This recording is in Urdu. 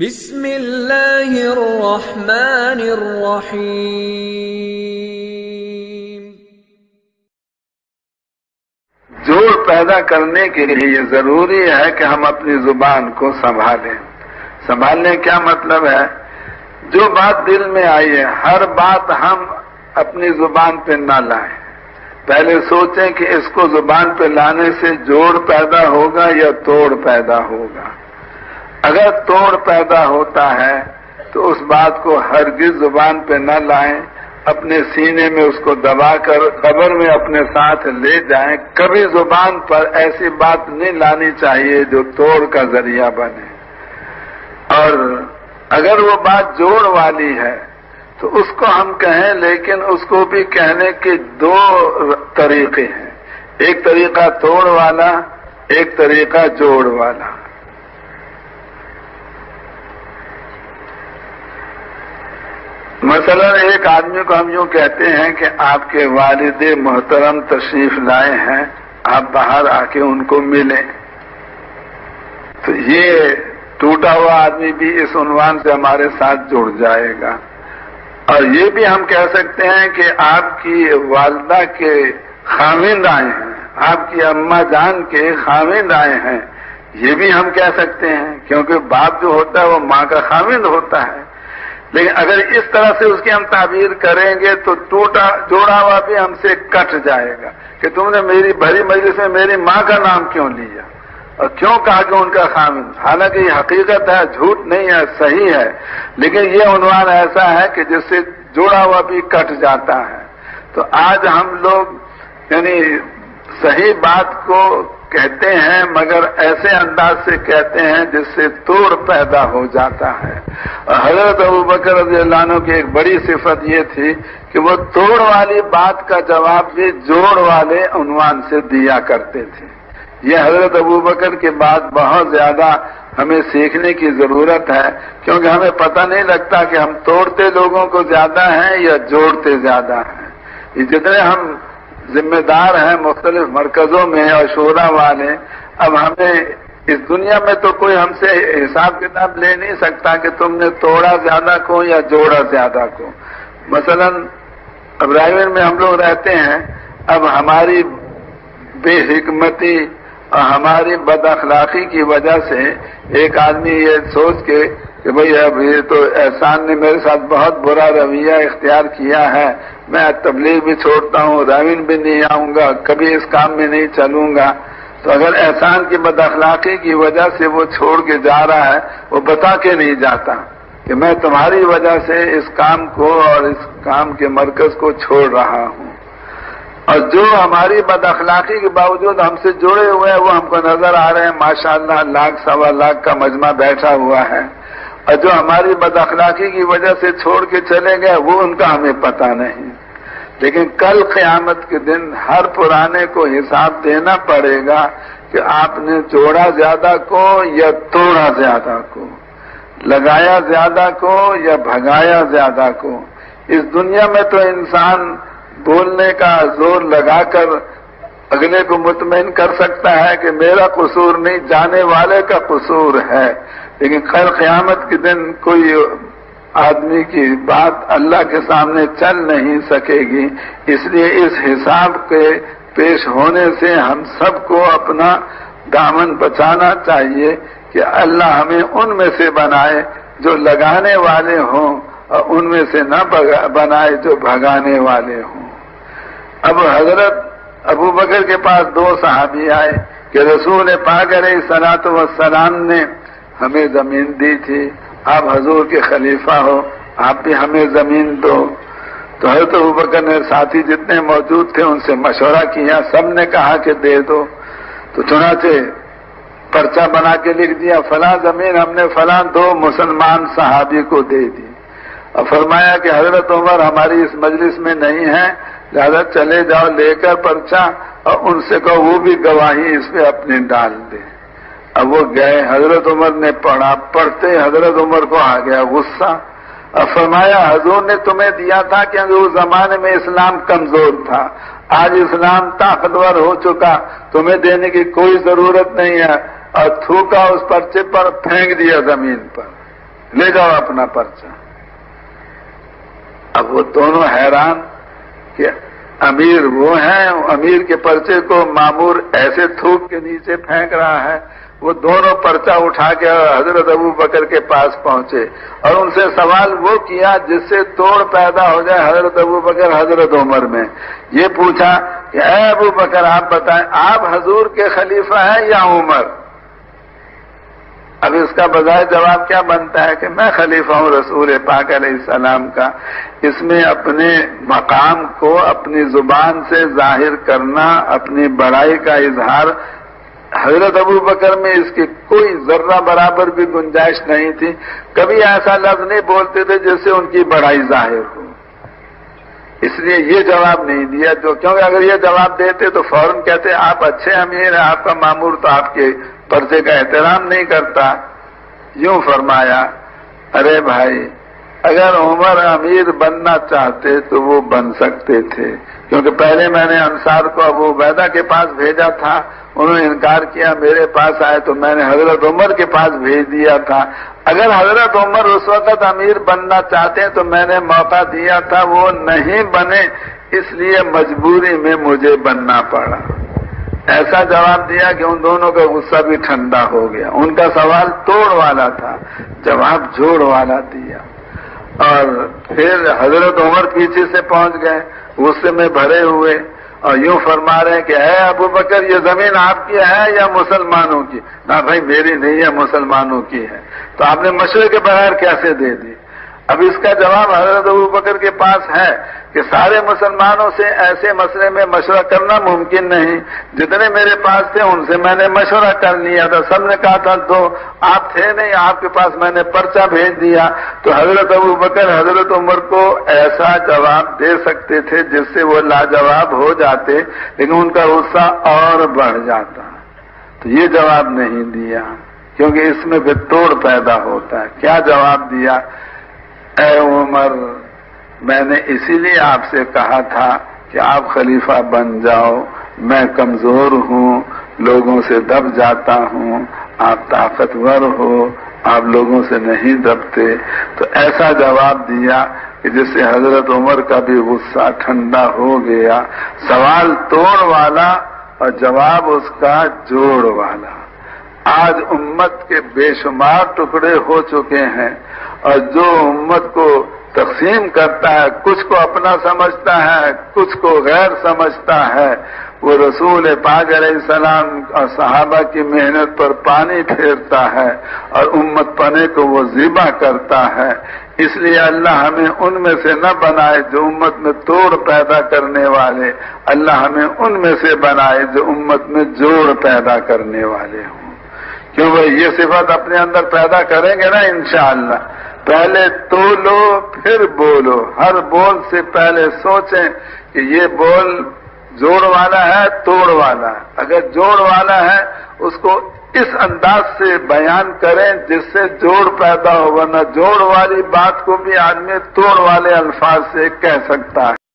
بسم اللہ الرحمن الرحیم۔ جوڑ پیدا کرنے کے لیے یہ ضروری ہے کہ ہم اپنی زبان کو سنبھالیں۔ سنبھالنے کیا مطلب ہے؟ جو بات دل میں آئی ہے ہر بات ہم اپنی زبان پہ نہ لائیں۔ پہلے سوچیں کہ اس کو زبان پہ لانے سے جوڑ پیدا ہوگا یا توڑ پیدا ہوگا۔ اگر توڑ پیدا ہوتا ہے تو اس بات کو ہرگز زبان پہ نہ لائیں، اپنے سینے میں اس کو دبا کر قبر میں اپنے ساتھ لے جائیں۔ کبھی زبان پر ایسی بات نہیں لانی چاہیے جو توڑ کا ذریعہ بنے۔ اور اگر وہ بات جوڑ والی ہے تو اس کو ہم کہیں، لیکن اس کو بھی کہنے کے دو طریقے ہیں، ایک طریقہ توڑ والا، ایک طریقہ جوڑ والا۔ مثلا ایک آدمی کو ہم یوں کہتے ہیں کہ آپ کے والد محترم تشریف لائے ہیں، آپ باہر آ کے ان کو ملیں، تو یہ ٹوٹا ہوا آدمی بھی اس عنوان سے ہمارے ساتھ جڑ جائے گا۔ اور یہ بھی ہم کہہ سکتے ہیں کہ آپ کی والدہ کے خاوند آئے ہیں، آپ کی اماں جان کے خاوند آئے ہیں، یہ بھی ہم کہہ سکتے ہیں، کیونکہ باپ جو ہوتا ہے وہ ماں کا خاوند ہوتا ہے۔ لیکن اگر اس طرح سے اس کی ہم تعبیر کریں گے تو جوڑا ہوا بھی ہم سے کٹ جائے گا کہ تم نے میری بھری مجلس میں میری ماں کا نام کیوں لیا اور کیوں کہا کہ ان کا خاوند۔ حالانکہ یہ حقیقت ہے، جھوٹ نہیں ہے، صحیح ہے، لیکن یہ عنوان ایسا ہے کہ جس سے جوڑا ہوا بھی کٹ جاتا ہے۔ تو آج ہم لوگ یعنی صحیح بات کو کہتے ہیں مگر ایسے انداز سے کہتے ہیں جس سے توڑ پیدا ہو جاتا ہے۔ اور حضرت ابوبکر رضی اللہ عنہ کی ایک بڑی صفت یہ تھی کہ وہ توڑ والی بات کا جواب بھی جوڑ والے عنوان سے دیا کرتے تھے۔ یہ حضرت ابوبکر کے بعد بہت زیادہ ہمیں سیکھنے کی ضرورت ہے، کیونکہ ہمیں پتہ نہیں لگتا کہ ہم توڑتے لوگوں کو زیادہ ہیں یا جوڑتے زیادہ ہیں۔ یہ جتنے ہم ذمہ دار ہیں مختلف مرکزوں میں اور شورا والے، اب ہمیں اس دنیا میں تو کوئی ہم سے حساب کتاب لے نہیں سکتا کہ تم نے توڑا زیادہ کو یا جوڑا زیادہ کو۔ مثلا ابراہیم میں ہم لوگ رہتے ہیں، اب ہماری بے حکمتی اور ہماری بد اخلاقی کی وجہ سے ایک آدمی یہ سوچ کے کہ بھئی اب یہ تو احسان نے میرے ساتھ بہت برا رویہ اختیار کیا ہے، میں تبلیغ بھی چھوڑتا ہوں، راوین بھی نہیں آؤں گا، کبھی اس کام میں نہیں چلوں گا۔ تو اگر احسان کی بد اخلاقی کی وجہ سے وہ چھوڑ کے جا رہا ہے، وہ بتا کے نہیں جاتا کہ میں تمہاری وجہ سے اس کام کو اور اس کام کے مرکز کو چھوڑ رہا ہوں۔ اور جو ہماری بد اخلاقی کے باوجود ہم سے جڑے ہوئے ہیں وہ ہم کو نظر آ رہے ہیں، ماشاءاللہ لاکھ سوا لاکھ کا مجمع بیٹھا ہوا ہے، اور جو ہماری بد اخلاقی کی وجہ سے چھوڑ کے چلے گئے وہ ان کا ہمیں پتہ نہیں۔ لیکن کل قیامت کے دن ہر پرانے کو حساب دینا پڑے گا کہ آپ نے جوڑا زیادہ کو یا توڑا زیادہ کو، لگایا زیادہ کو یا بھگایا زیادہ کو۔ اس دنیا میں تو انسان بولنے کا زور لگا کر اگلے کو مطمئن کر سکتا ہے کہ میرا قصور نہیں، جانے والے کا قصور ہے، لیکن کل قیامت کے دن کوئی آدمی کی بات اللہ کے سامنے چل نہیں سکے گی۔ اس لیے اس حساب کے پیش ہونے سے ہم سب کو اپنا دامن بچانا چاہیے کہ اللہ ہمیں ان میں سے بنائے جو لگانے والے ہوں اور ان میں سے نہ بنائے جو بھگانے والے ہوں۔ اب حضرت ابوبکر کے پاس دو صحابی آئے کہ رسول پاک علیہ الصلوۃ والسلام نے ہمیں زمین دی تھی، آپ حضور کے خلیفہ ہو، آپ بھی ہمیں زمین دو۔ تو حضرت ابوبکر نے ساتھی جتنے موجود تھے ان سے مشورہ کیا، سب نے کہا کہ دے دو۔ تو چنانچہ پرچہ بنا کے لکھ دیا فلاں زمین ہم نے فلاں دو مسلمان صحابی کو دے دی، اور فرمایا کہ حضرت عمر ہماری اس مجلس میں نہیں ہے، لہذا چلے جاؤ لے کر پرچہ اور ان سے کہو وہ بھی گواہی اس پہ اپنے ڈال دے۔ اب وہ گئے، حضرت عمر نے پڑھا، پڑھتے حضرت عمر کو آ گیا غصہ، اور فرمایا حضور نے تمہیں دیا تھا کہ اس زمانے میں اسلام کمزور تھا، آج اسلام طاقتور ہو چکا، تمہیں دینے کی کوئی ضرورت نہیں ہے، اور تھوکا اس پرچے پر، پھینک دیا زمین پر۔ لے جاؤ اپنا پرچہ۔ اب وہ دونوں حیران کہ امیر وہ ہیں، امیر کے پرچے کو مامور ایسے تھوک کے نیچے پھینک رہا ہے۔ وہ دونوں پرچہ اٹھا کے حضرت ابو بکر کے پاس پہنچے اور ان سے سوال وہ کیا جس سے توڑ پیدا ہو جائے حضرت ابو بکر حضرت عمر میں۔ یہ پوچھا کہ اے ابو بکر آپ بتائیں آپ حضور کے خلیفہ ہیں یا عمر؟ اب اس کا بجائے جواب کیا بنتا ہے کہ میں خلیفہ ہوں رسول پاک علیہ السلام کا۔ اس میں اپنے مقام کو اپنی زبان سے ظاہر کرنا، اپنی بڑائی کا اظہار، حضرت ابو بکر میں اس کی کوئی ذرہ برابر بھی گنجائش نہیں تھی۔ کبھی ایسا لفظ نہیں بولتے تھے جس سے ان کی بڑائی ظاہر ہو، اس لیے یہ جواب نہیں دیا کیونکہ اگر یہ جواب دیتے تو فوراً کہتے آپ اچھے امیر ہیں، آپ کا مامور تو آپ کے پرچے کا احترام نہیں کرتا۔ یوں فرمایا ارے بھائی اگر عمر امیر بننا چاہتے تو وہ بن سکتے تھے، کیونکہ پہلے میں نے انصار کو ابو عبیدہ کے پاس بھیجا تھا، انہوں نے انکار کیا، میرے پاس آئے تو میں نے حضرت عمر کے پاس بھیج دیا تھا۔ اگر حضرت عمر اس وقت امیر بننا چاہتے ہیں تو میں نے موقع دیا تھا، وہ نہیں بنے، اس لیے مجبوری میں مجھے بننا پڑا۔ ایسا جواب دیا کہ ان دونوں کا غصہ بھی ٹھنڈا ہو گیا۔ ان کا سوال توڑ والا تھا، جواب جوڑ والا دیا۔ اور پھر حضرت عمر پیچھے سے پہنچ گئے غصے میں بھرے ہوئے اور یوں فرما رہے ہیں کہ اے ابو بکر یہ زمین آپ کی ہے یا مسلمانوں کی؟ نہ بھائی میری نہیں ہے، مسلمانوں کی ہے۔ تو آپ نے مشورے کے بغیر کیسے دے دی؟ اب اس کا جواب حضرت ابو بکر کے پاس ہے کہ سارے مسلمانوں سے ایسے مسئلے میں مشورہ کرنا ممکن نہیں، جتنے میرے پاس تھے ان سے میں نے مشورہ کر لیا تھا، سب نے کہا تھا تو آپ تھے نہیں، آپ کے پاس میں نے پرچہ بھیج دیا۔ تو حضرت ابو بکر حضرت عمر کو ایسا جواب دے سکتے تھے جس سے وہ لاجواب ہو جاتے، لیکن ان کا غصہ اور بڑھ جاتا، تو یہ جواب نہیں دیا کیونکہ اس میں پھر توڑ پیدا ہوتا ہے۔ کیا جواب دیا؟ اے عمر میں نے اسی لیے آپ سے کہا تھا کہ آپ خلیفہ بن جاؤ، میں کمزور ہوں، لوگوں سے دب جاتا ہوں، آپ طاقتور ہو، آپ لوگوں سے نہیں دبتے۔ تو ایسا جواب دیا کہ جس سے حضرت عمر کا بھی غصہ ٹھنڈا ہو گیا۔ سوال توڑ والا اور جواب اس کا جوڑ والا۔ آج امت کے بے شمار ٹکڑے ہو چکے ہیں اور جو امت کو تقسیم کرتا ہے، کچھ کو اپنا سمجھتا ہے، کچھ کو غیر سمجھتا ہے، وہ رسول پاک علیہ السلام اور صحابہ کی محنت پر پانی پھیرتا ہے اور امت پنے کو وہ ذبح کرتا ہے۔ اس لیے اللہ ہمیں ان میں سے نہ بنائے جو امت میں توڑ پیدا کرنے والے، اللہ ہمیں ان میں سے بنائے جو امت میں جوڑ پیدا کرنے والے ہوں۔ کیوں بھائی یہ صفت اپنے اندر پیدا کریں گے نا انشاءاللہ۔ پہلے تولو پھر بولو، ہر بول سے پہلے سوچیں کہ یہ بول جوڑ والا ہے توڑ والا ہے۔ اگر جوڑ والا ہے اس کو اس انداز سے بیان کریں جس سے جوڑ پیدا ہو، ورنہ جوڑ والی بات کو بھی آدمی توڑ والے الفاظ سے کہہ سکتا ہے۔